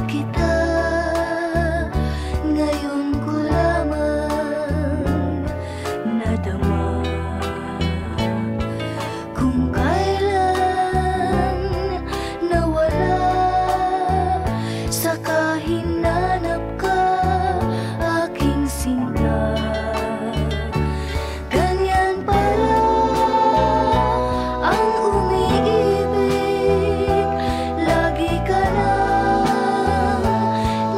kita, ngayon ko lamang nadama kung kailan nawala sa kahinanap ka, aking sinta. Ganyan pala ang umiibig, lagi ka lang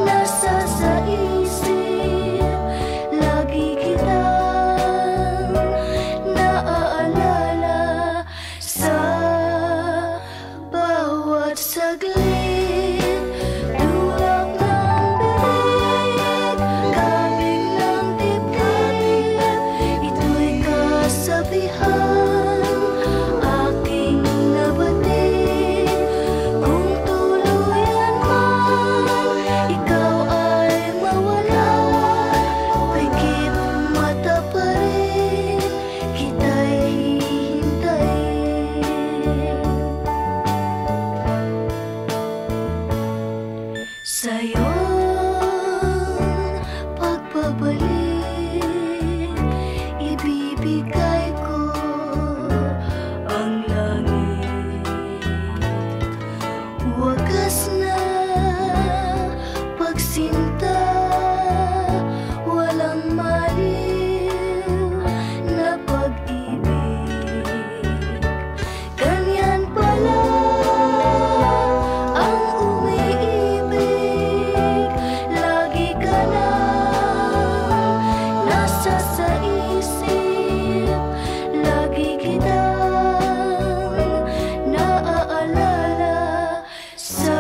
nasa sa isip, lagi kitang naaalala sa bawat saglit. Tulak ng bibig, kabig ng dibdib, ito'y kasabihan aking nabatid. Kung tuluyan man ikaw ay mawala, pikit mata pa rin kita'y hihintayin. Sa'yong pagbabalik, ibibigay ko ang langit. Wagas na pagsinta, walang maliw na pag-ibig. Ganyan pala ang umiibig, lagi ka lang nasa sa isip, lagi kitang naaalala sa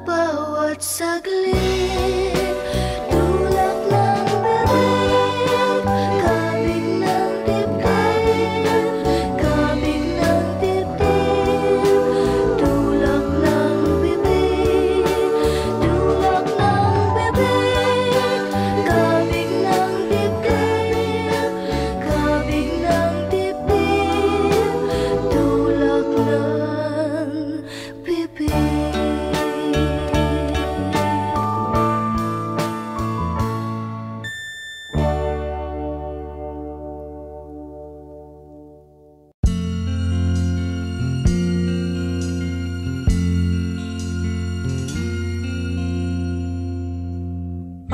bawat saglit. Tulak ng bibig, kabig ng dibdib, kabig ng dibdib. Tulak ng bibig, tulak ng bibig, kabig ng dibdib, kabig ng dibdib. Tulak ng bibig.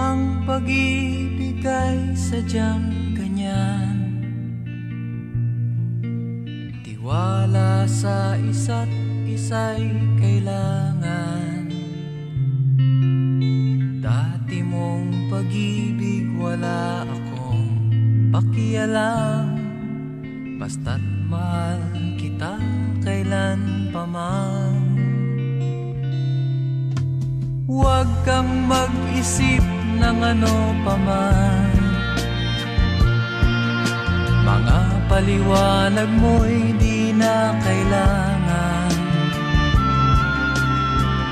Ang pag-ibig ay sadyang ganyan, tiwala sa isa't isa'y kailangan. Dati mong pag-ibig wala akong pakialam, basta't mahal kita kailan pa man. Huwag kang mag-isip ng ano pa man, mga paliwanag mo'y di na kailangan.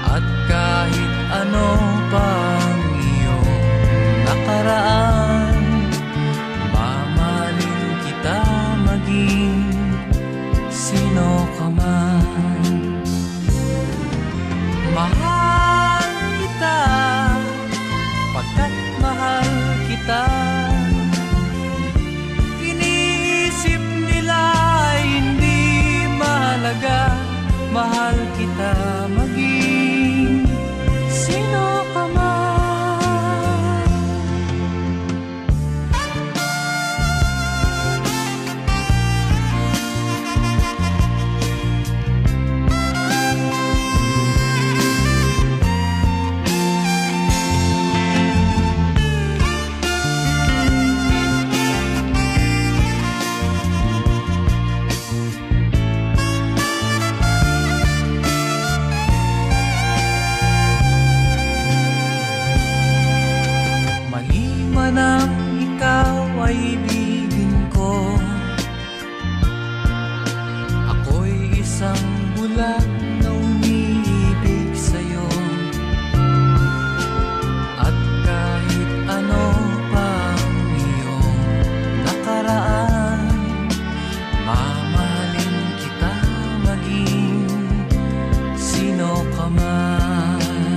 At kahit ano pang iyong nakaraan, mamahalin kita maging sino ka man. Mahal kita pagkat mahal kita. Iniisip nila ay hindi mahalaga, mahal kita maging sino ka man. Nang ikaw ay ibigin ko, ako'y isang bulag na umiibig sa'yo. At kahit ano pang iyong nakaraan, mamahalin kita maging sino ka man.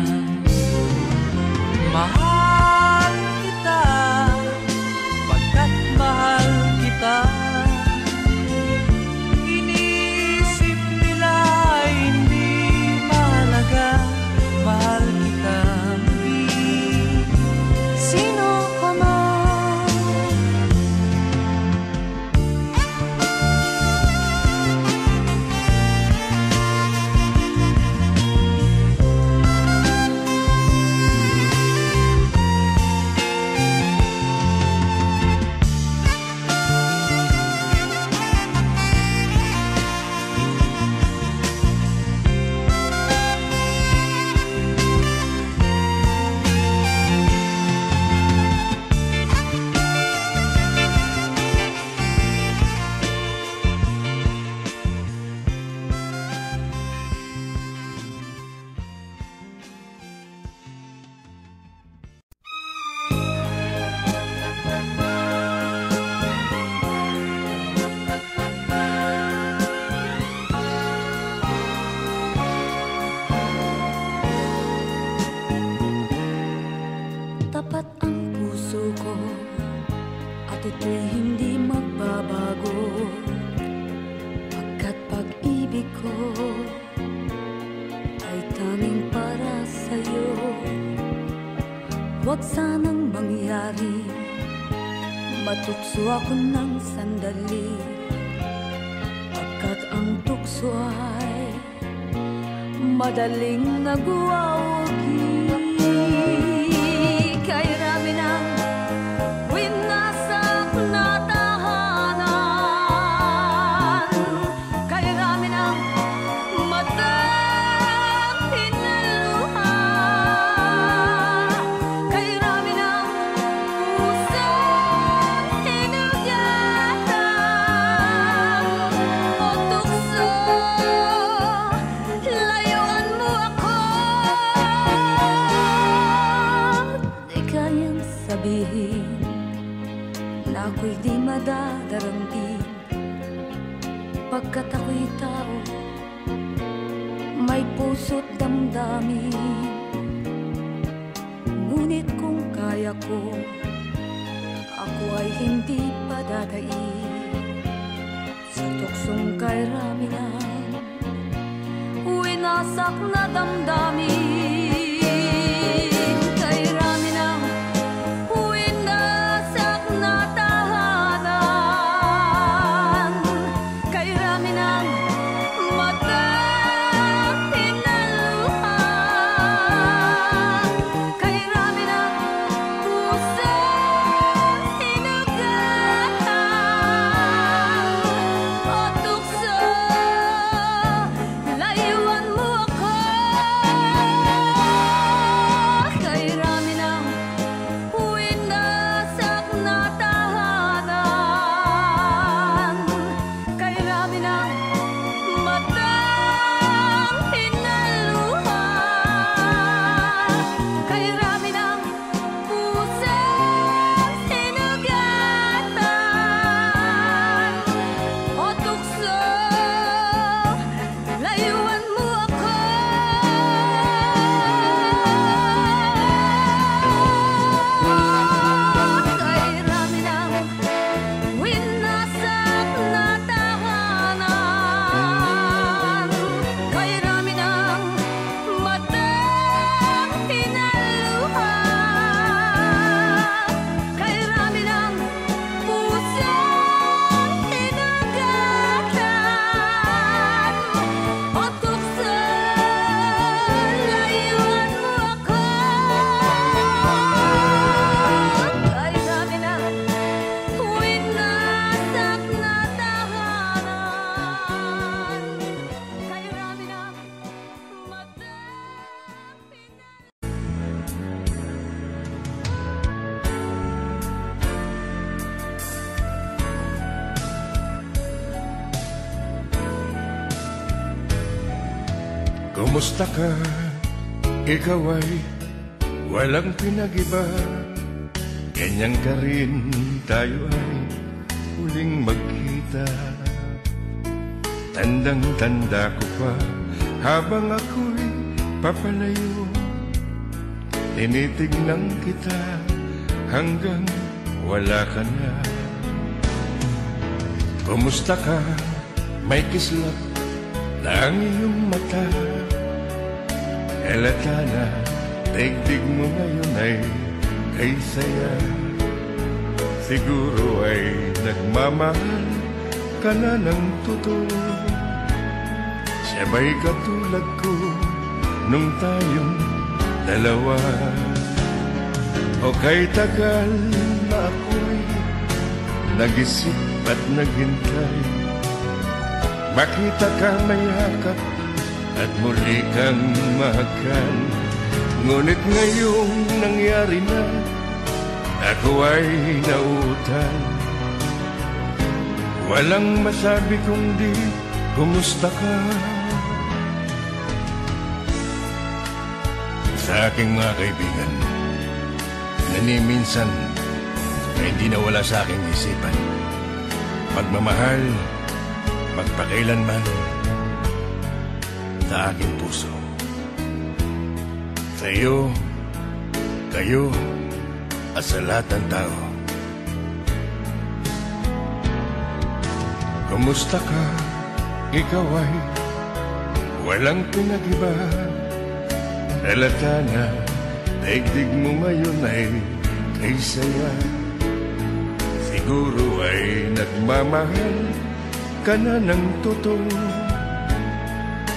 Huwag sanang mangyari, matukso ako ng sandali, pagkat ang tukso ay madaling nagwawagi. Kay rami ng winasak na tahanan, kay rami ng matang hinaluha, kay rami ng pusang hinugatan. O tukso, layuan mo ako. Di kayang sabihin na ako'y di madadaramdin, pagkat ako'y tao, may puso't damdamin. Ngunit kung kaya ko, ako ay hindi padadaig sa tuksong kay rami ng winasak na damdamin. Kay rami ng winasak na tahanan, kay rami ng matang hinaluha, kay rami ng pusang hinugatan. O tukso, layuan mo ako. Kay rami ng winasak na tahanan, kay rami ng matang hinaluha, kay rami ng pusang hinugatan. O tukso, layuan mo ako. Kay rami ng winasak na tahanan, kay rami ng matang hinaluha, kay rami ng pusang hinugatan. O tukso, layuan mo ako. Kay rami ng winasak na tahanan, kay rami ng matang Kumusta ka? Ikaw ay walang pinag-iba. Ganyan ka rin, tayo ay huling magkita. Tandang-tanda ko pa, habang ako'y papalayo, tinitignan kita hanggang wala ka na. Kumusta ka? May kislap na ang iyong mata. Halata na, daigdig mo ngayon ay kay saya. Siguro ay nagmamahal ka na ng totoo. Siya ba'y katulad ko nung tayong dalawa? O kay tagal na ako'y nag-isip at naghintay, makita ka mayakap at muli kang mahal. Ngunit ngayong nangyari na, ako ay nauutal. Walang masabi kundi kumusta ka. Sa aking mga kaibigan, naniminsan na hindi nawala sa aking isipan, pagmamahal, magpakailanman sa aking puso. Sa iyo, kayo, at sa lahat ng tao. Kumusta ka? Ikaw ay walang pinag-iba. Halata na, daigdig mo ngayon ay kay saya. Siguro ay nagmamahal ka na ng totoo,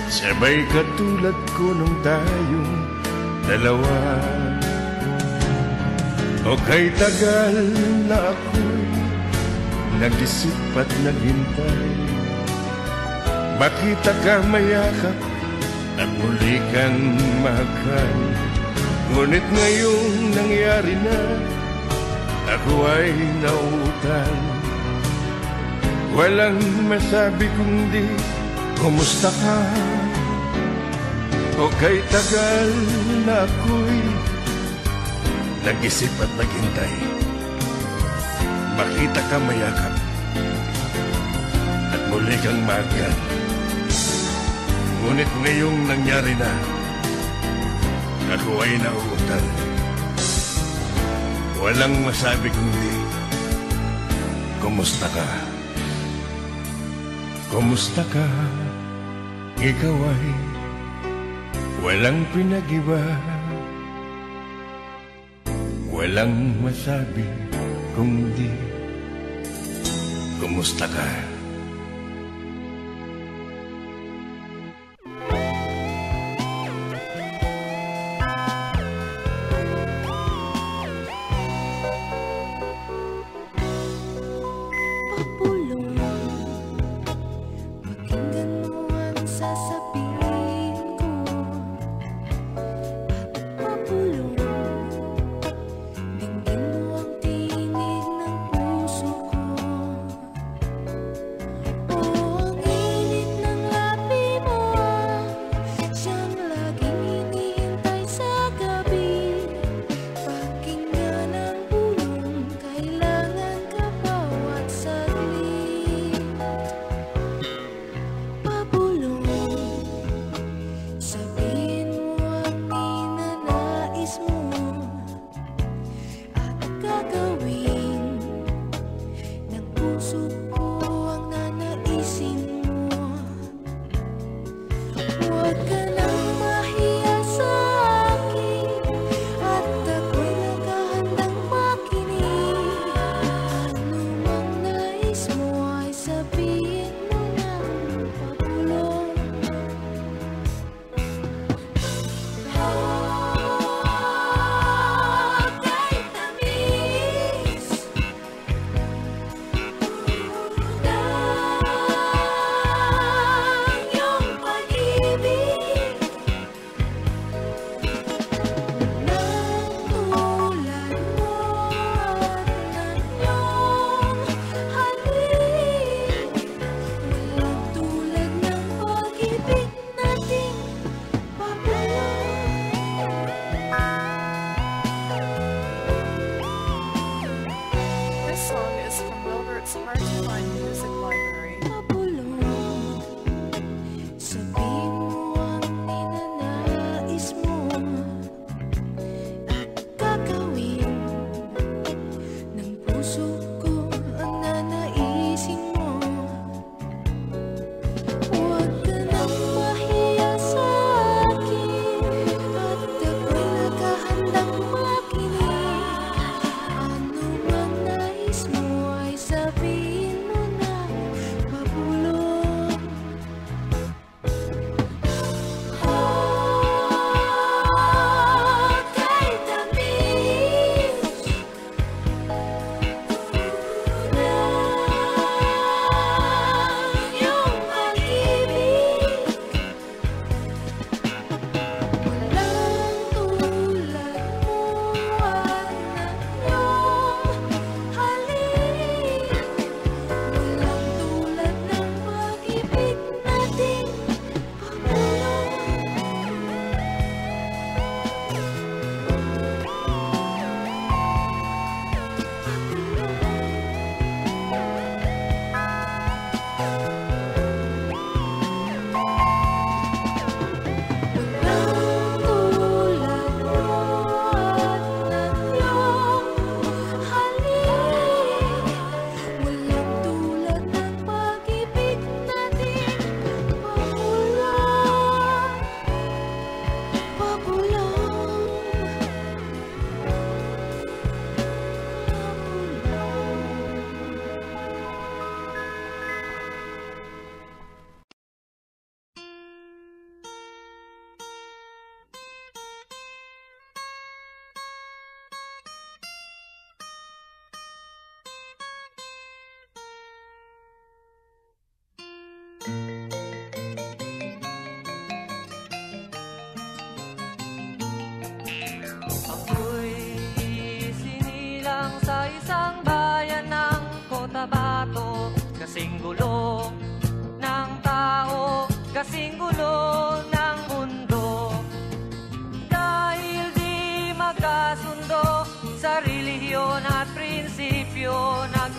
sabay katulad ko nung tayong dalawa. O kay tagal na ako'y nag-isip at naghintay, makita ka mayakap at muli kang mahal. Ngunit ngayong nangyari na, ako ay nauutal. Walang masabi kundi kumusta ka. O kay tagal na ako'y nag-isip at naghintay, makita ka mayakap at muli kang mahal. Ngunit ngayong nangyari na, ako ay nauutal. Walang masabi kundi kumusta ka. Kumusta ka? Ikaw ay walang pinag-iba, walang masabi kundi kumusta ka. Papulong, pakinggan mo ang sasabihin ko. Papulong, dinggin mo ang tinig ng puso ko.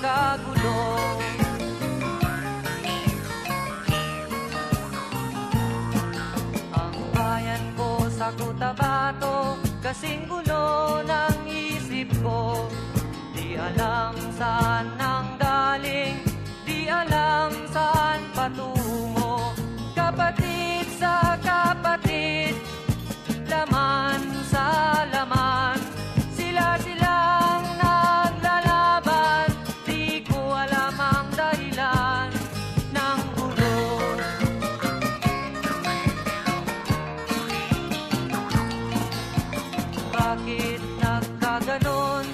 nagkagulo. Ang bayan ko sa Cotabato, kasing gulo ng isip ko. Di alam saan nang galing, di alam saan patungo. Kapatid sa kapatid, laman sa laman, sila-silang naglalaban. Di ko alam ang dahilan ng gulo. Bakit nagkaganon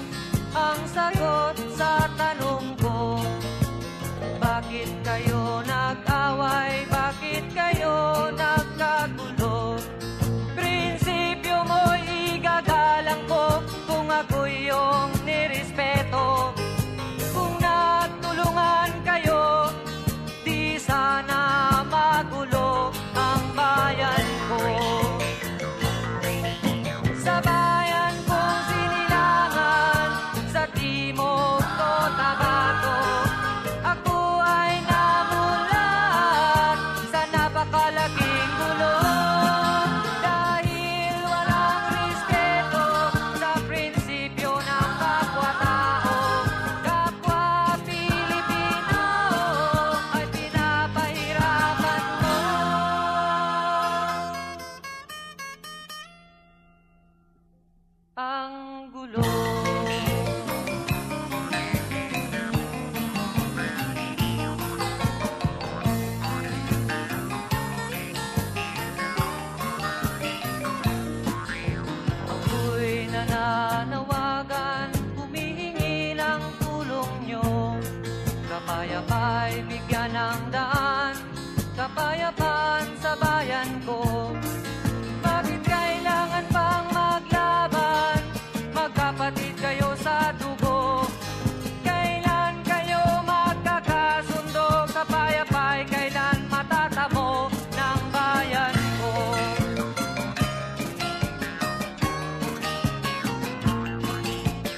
ang sagot sa tanong ko? Bakit kayo nag-away? Bakit kayo nagkagulo? Prinsipyo mo'y igagalang ko kung ako'y iyong nirespeto. Kung nagtulungan kayo, di sana magulo ang bayan ko. Sa bayan kong sinilangan, sa timog Cotabato, ako ay namulat sa napakalaking gulo. Dahil walang respeto sa prinsipyo ng kapwa-tao, kapwa Pilipino ay pinapahirapan mo. Ang gulo. Ako'y nananawagan, humihingi ng tulong nyo. Kapayapa'y bigyan ng daan, kapayapaan sa bayan ko. Bakit kailangan pang maglaban? Magkapatid kayo sa dugo. Kailan kayo magkakasundo? Kapayapa'y kailan matatamo ng bayan ko?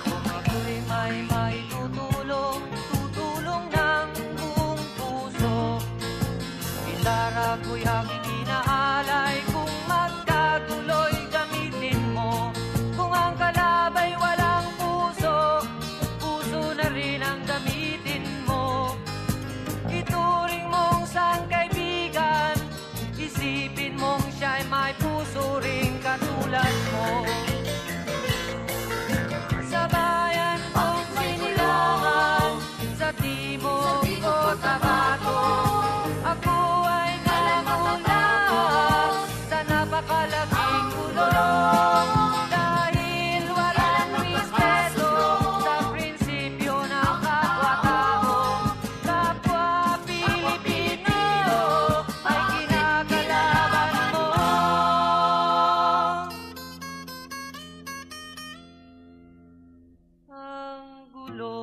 Kung ako'y may maitutulong, tutulong ng buong puso. Gitara ko'y aking inaalay, kung magkagulo'y gamitin mo. Kung ang kalabay walang puso, puso na rin ang gamitin mo. Ituring mong sangkaibigan, isipin mong siya'y may puso ring katulad mo. Sa bayan kong sinilangan, sa timog Cotabato, ako ay namulat sa napakalaking gulo. Dahil walang respeto sa prinsipyo ng kapwa-tao, kapwa Pilipino ay kinakalaban mo. Ang gulo.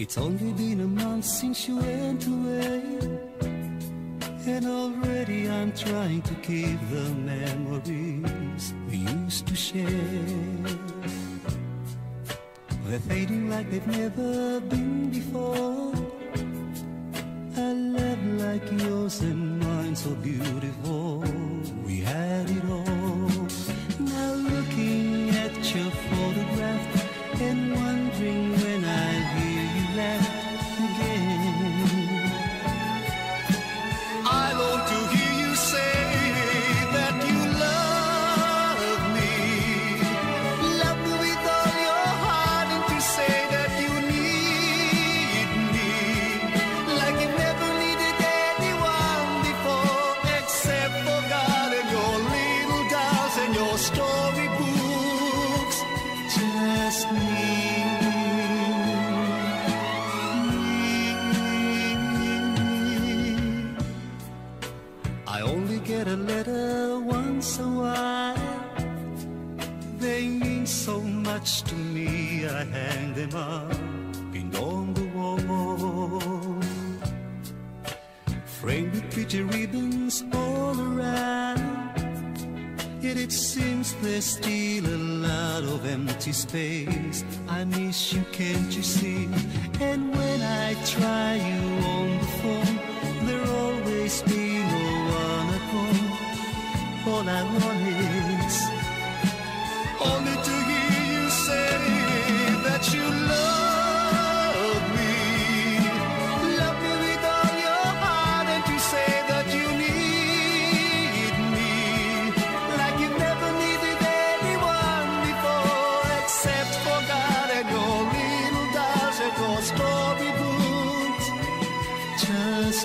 It's only been a month since you went away, and already I'm trying to keep the memories we used to share. They're fading like they've never been before. A love like yours and mine, so beautiful, we had it all. Now looking at your photograph and wondering when I'll hear you laugh again. I long to hear you say that you love me. Love me with all your heart, and to say that you need me. Like you never needed anyone before, except for God and your little dolls and your storybooks. Just me. I only get a letter once a while much to me, I hang them up on the wall. Framed with pretty ribbons all around, yet it seems there's still a lot of empty space. I miss you, can't you see? And when I try you on the phone, there always be no one at home. All I want is only to hear you say that you love me. Love me with all your heart, and to say that you need me like you never needed anyone before, except for God and your little dolls and your storybooks. just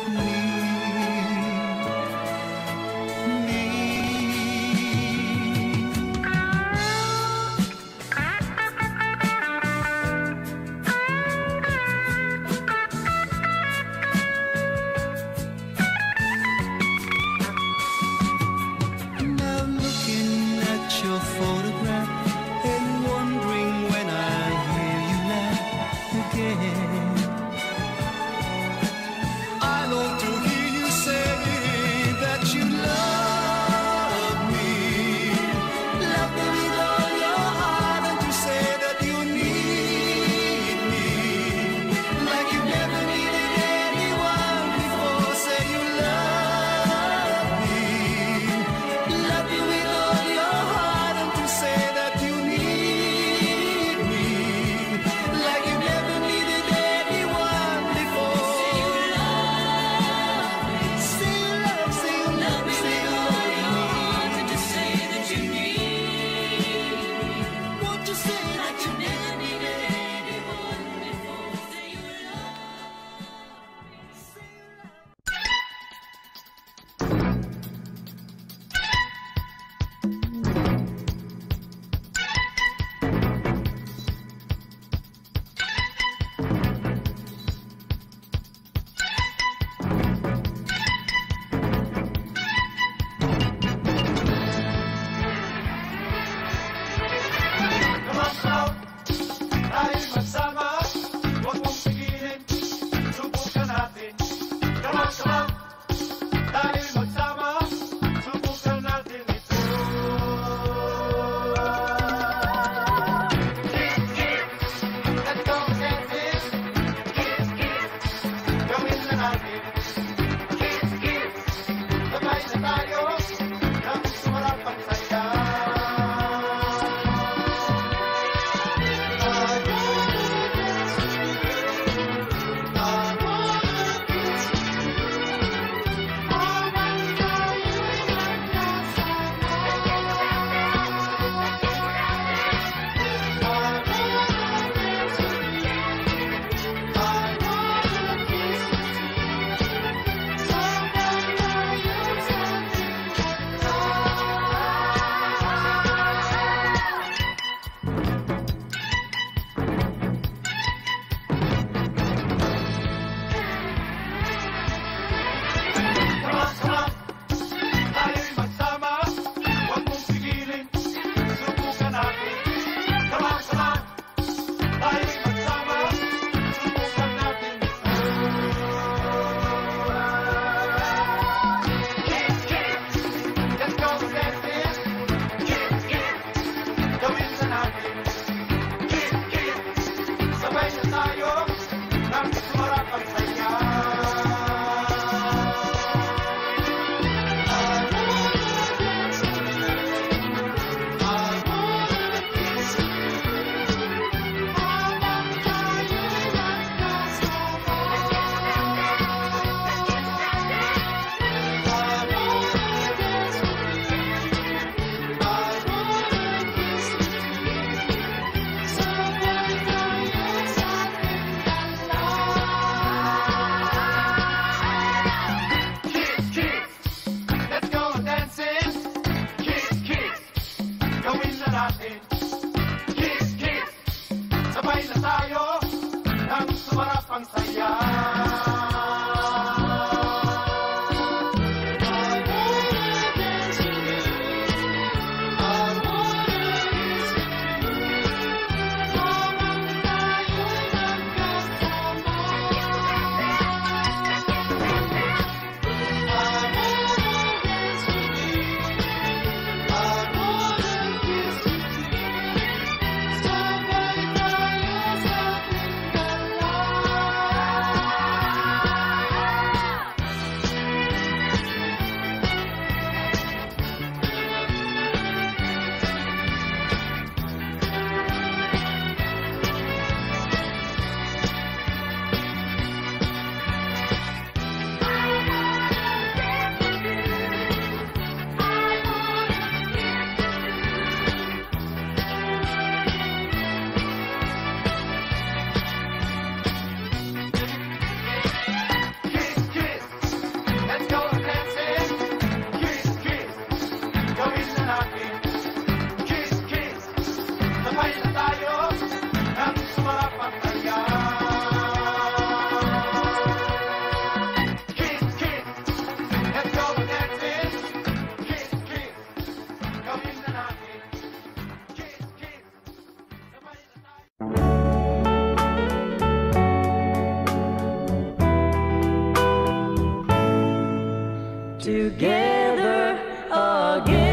together again.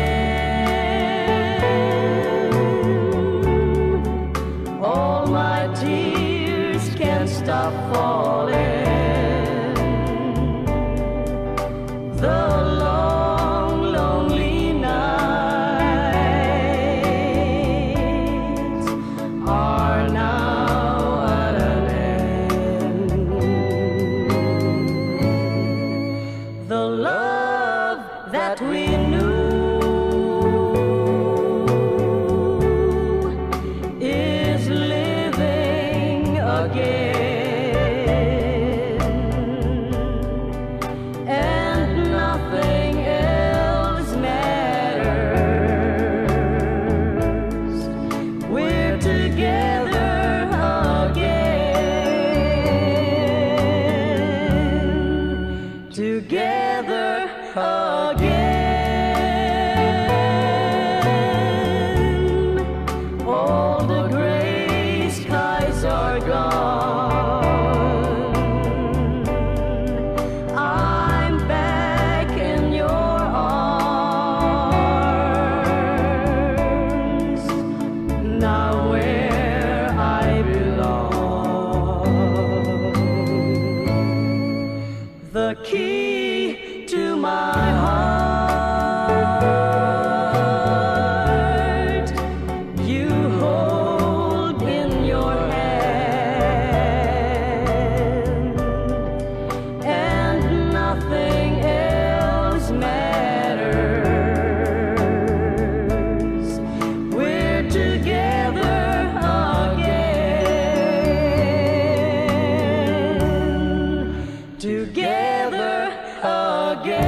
All my tears can't stop falling. The long, lonely nights are now at an end. The love that we knew is living again. Together again. All the gray skies are gone. I'm back in your arms, now where I belong. The key to my heart you hold in your hand, and nothing else matters. We're together again. Together again.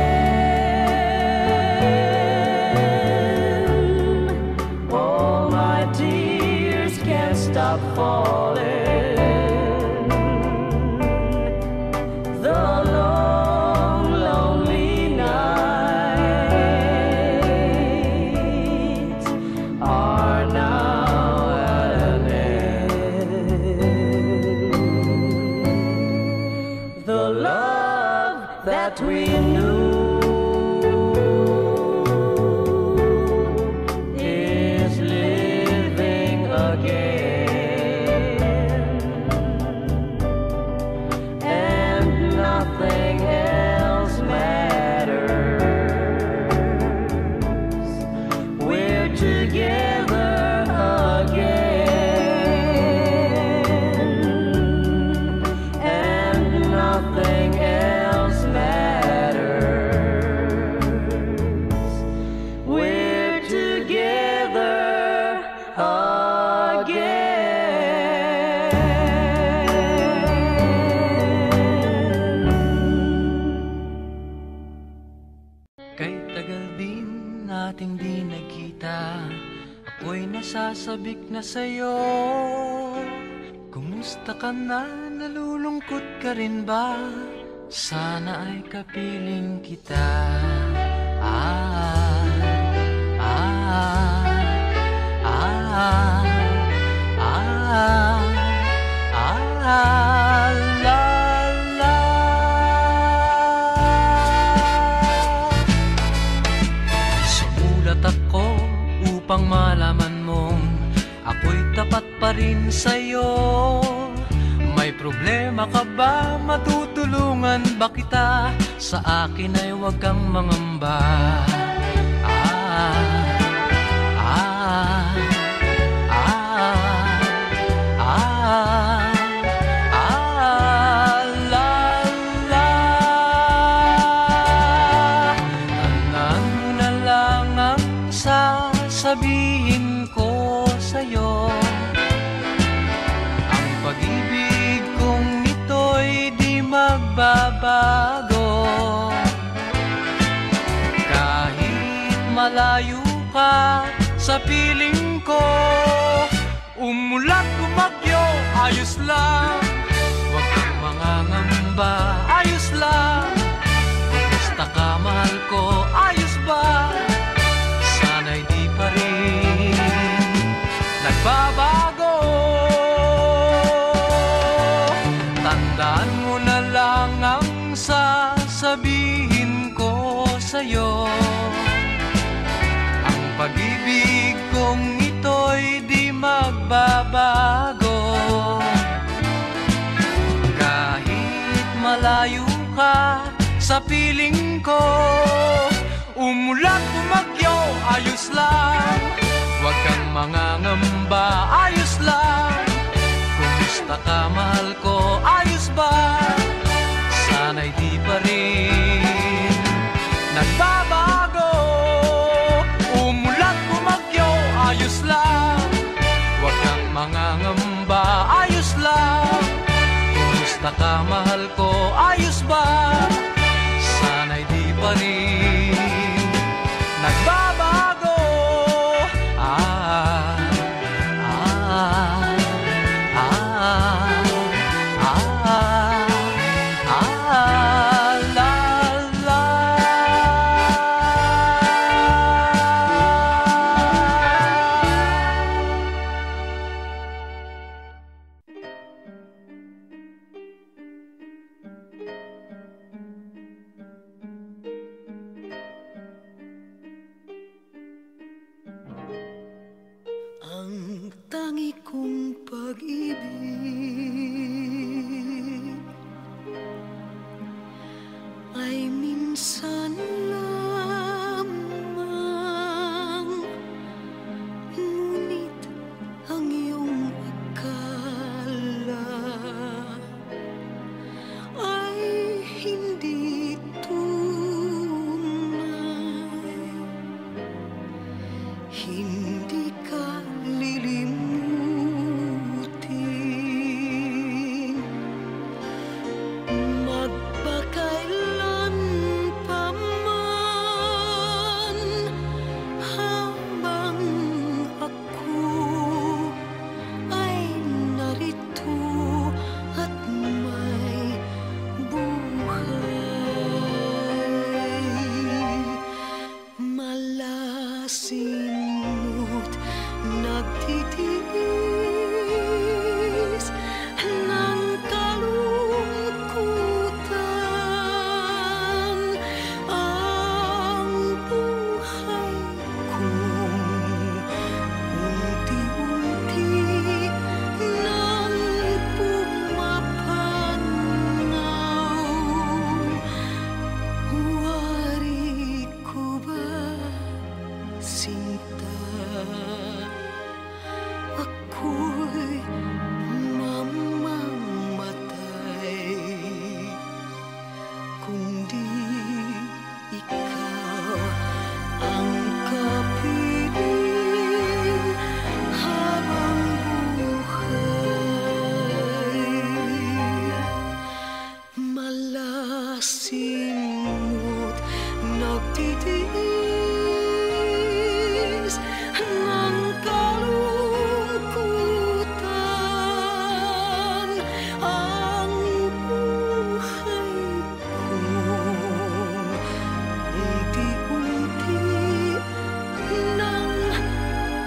All my tears can't stop falling. The long, lonely nights are now at an end. The love that we knew is living again, and nothing else matters. We're together again, and nothing else matters. We're together again. Kay tagal din nating di nagkita, ako'y nasasabik na sa'yo. Kumusta ka na? Nalulungkot ka rin ba? Sana ay kapiling kita. Ah, ah, ah, ah, ah, la, la. Sumulat ako upang malaman mong ako'y tapat pa rin sa'yo. May problema ka ba? Matutulungan ba kita? Sa akin ay huwag kang mangamba. Ah, ah, ah, ah, ah, la, la. Tandaan mo na lang ang sasabihin ko sa'yo. Ang pag-ibig kong ito'y di magbabago. Kahit malayo ka sa piling ko, umulat bumagyo, ayos lang. Huwag kang mangangamba, ayos lang. Kumusta ka, mahal ko, ayos ba? Sana'y di pa rin nagbabago. Tandaan mo na lang ang sasabihin ko sa'yo. Ang pag-ibig kong ito'y di magbabago. Kahit malayo ka sa piling ko, umulat bumagyo, ayos lang. Huwag kang mangangamba, ayos lang. Kumusta ka, mahal ko, ayos ba? Sana'y di pa rin nagbabago. Umulat bumagyo, ayos lang. Huwag kang mangangamba, ayos lang. Kumusta ka, mahal ko, ayos ba? Sana'y di pa rin nagbabago. Ang tangi kong pag-ibig ay minsan lamang, ngunit ang iyong akala ay hindi tunay. Hindi ka lilimutin, magpakailan pa man, habang ako ay narito at may buhay. Malasinot nagtitiis ng kalungkutan ang buhay kong unti-unti nang pumapanaw. Wari ko ba, sinta? Ako'y mamamatay kung di ikaw ang kapiling habang buhay. Malasinot nagtitiis ng kalungkutan ang buhay kong unti-unti nang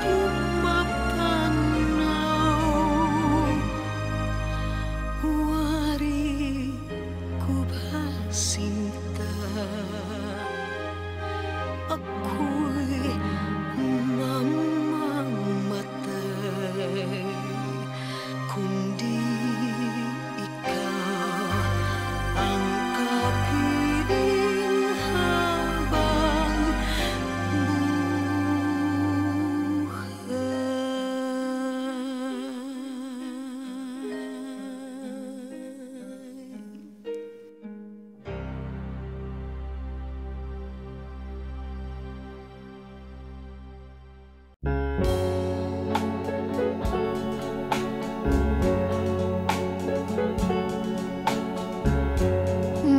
pumapanaw. Wari ko ba, sinta? Ako'y mamamatay kung di ikaw ang kapiling habang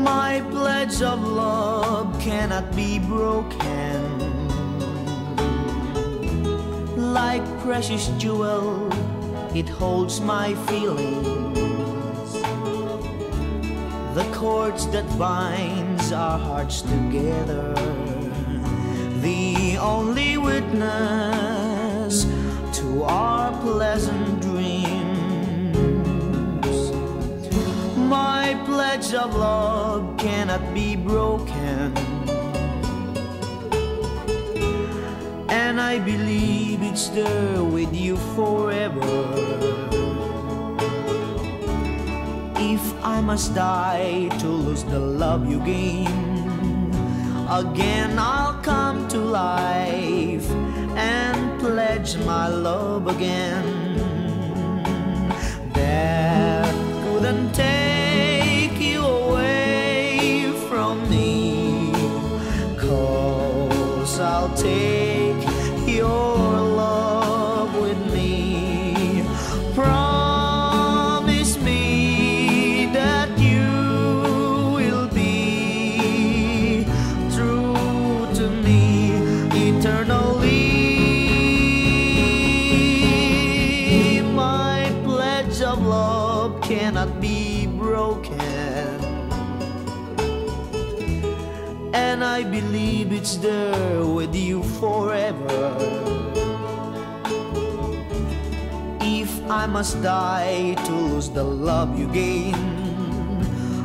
My pledge of love cannot be broken. Like precious jewel, it holds my feelings. The cords that binds our hearts together, the only witness to our pleasant dreams. My pledge of love cannot be broken. I believe it's there with you forever. If I must die to lose the love you gain, again I'll come to life and pledge my love again. Death couldn't take you away from me, 'cause I'll take your love with me. Promise me that you will be true to me eternally. My pledge of love cannot be broken, and I believe it's there with you forever. If I must die to lose the love you gain,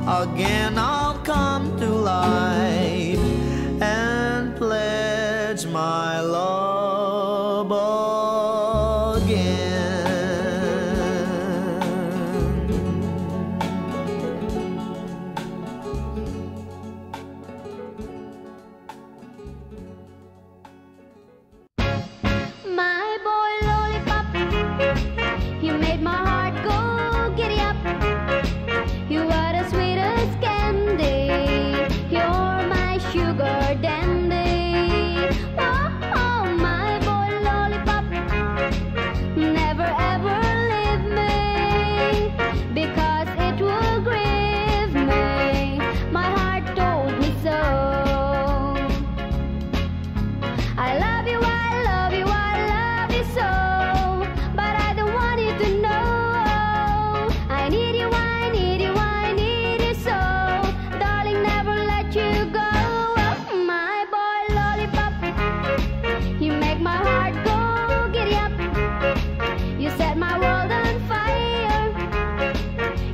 again I'll come to life and pledge my love again. My boy lollipop, you made my heart go giddy up. You are the sweetest candy, you're my sugar dandy. Oh, oh, my boy lollipop, never ever leave me, because it will grieve me. My heart told me so. I love you, I love you, I love you so, but I don't want you to know. I need you, I need you, I need you so, darling, never let you go. My boy lollipop, you make my heart go giddy up. You set my world on fire,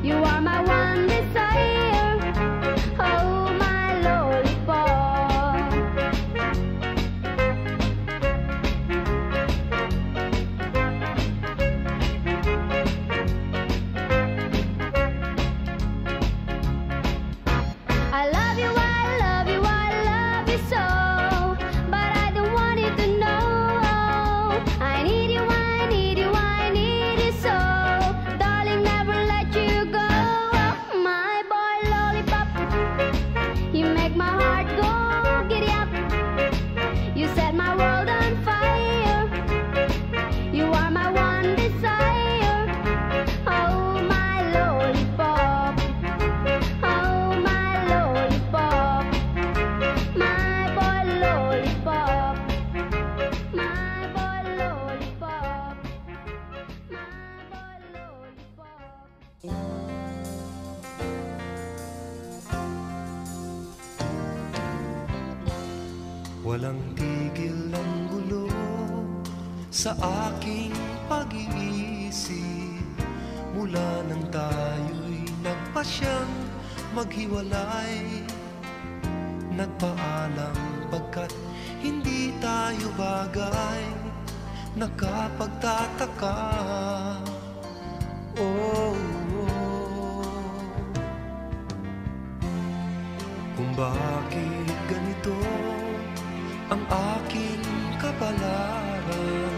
you are my one desire. Oh, my lollipop. I love you, I love you, I love you so, but I don't want you to know. I need you, I need you, I need you so, darling, never let you go. My boy lollipop, you make my heart go giddy up. You set my world on fire, you are my one desire. Oh, my lollipop. Oh, my lollipop, my boy lollipop, my boy lollipop, my boy lollipop. Walang tigil ang gulo sa aking pag-iisip, mula nang tayo'y nagpasyang maghiwalay. Nagpaalam pagkat hindi tayo bagay, nakapagtataka. Oh, kung bakit ganito ang aking kapalaran.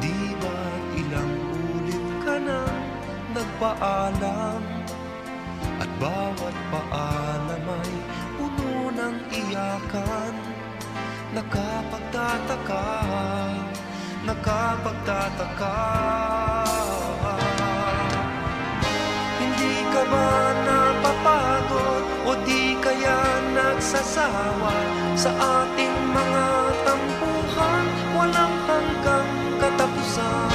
Di ba't ilang ulit ka nang nagpaalam, at bawat paalam ay puno ng iyakan. Nakapagtataka, nakapagtataka. Hindi ka ba napapagod o di kaya nagsasawa sa ating mga tampuhan, walang hanggang katapusan?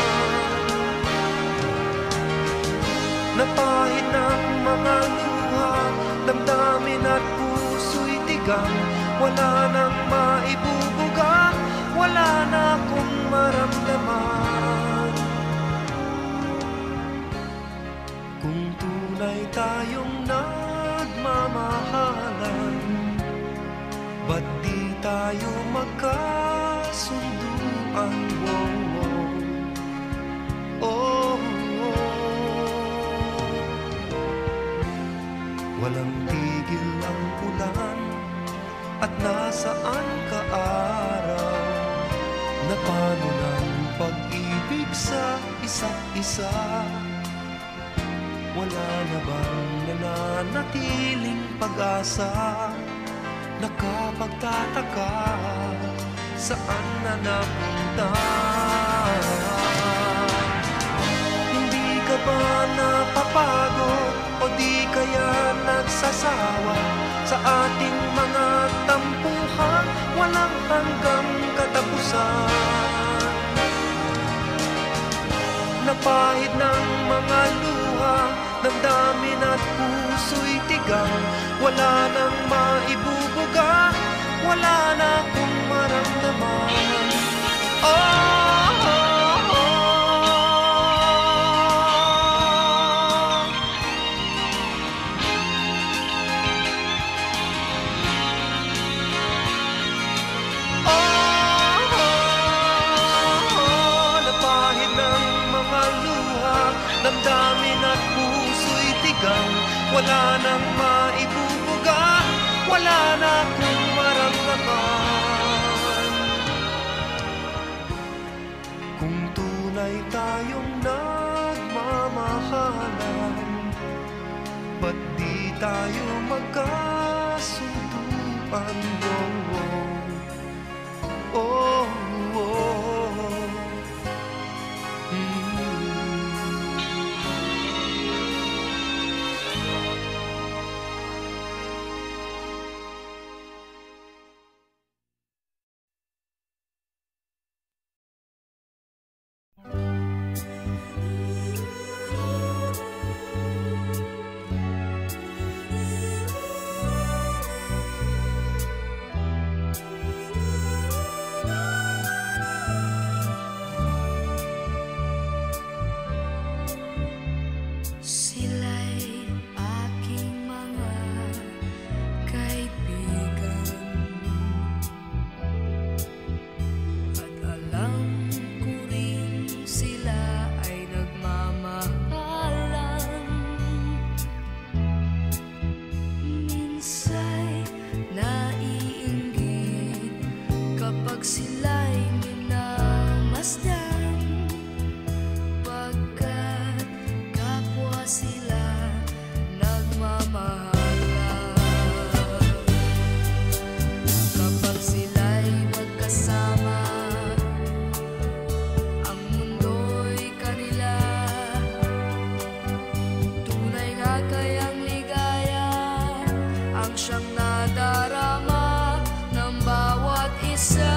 Napahid ng mga luha, damdamin at puso'y tigang, wala nang maibubuga, wala na akong maramdaman. Kung tunay tayong nagmamahalan, ba't di tayo magkasundo sutuan. Walang tigil ang ulan at nasaan ka araw. Na paano ng pag-ibig sa isa't isa? Wala na bang nananatiling pag-asa? Nakapagtataka, saan na napunta? Hindi ka ba napapagod o di kaya nagsasawa sa ating mga tampuhan? Walang hanggang katapusan. Napahid ng mga luha, damdamin at puso'y tigang. Wala nang maibubuga, wala na akong maramdaman. Napahid ng mga luha, damdamin at puso'y tigang. Wala nang maibubuga, wala na akong maramdaman. Kung tunay tayong nagmamahalan, ba't di tayo magkasunduan? Oh, oh, oh. Siyang nadarama ng bawat isa.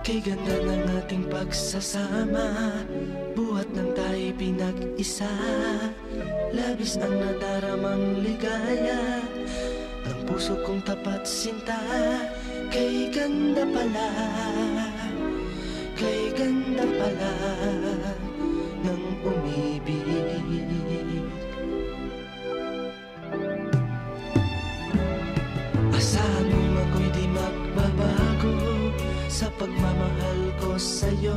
Kay ganda ng ating pagsasama, buhat ng tayo'y pinag-isa. Labis ang nadaramang ligaya, ang puso kong tapat sinta. Kay ganda pala, kay ganda pala ng umibig. Asahan mong ako'y di magbabago sa pagmamahal ko sa'yo.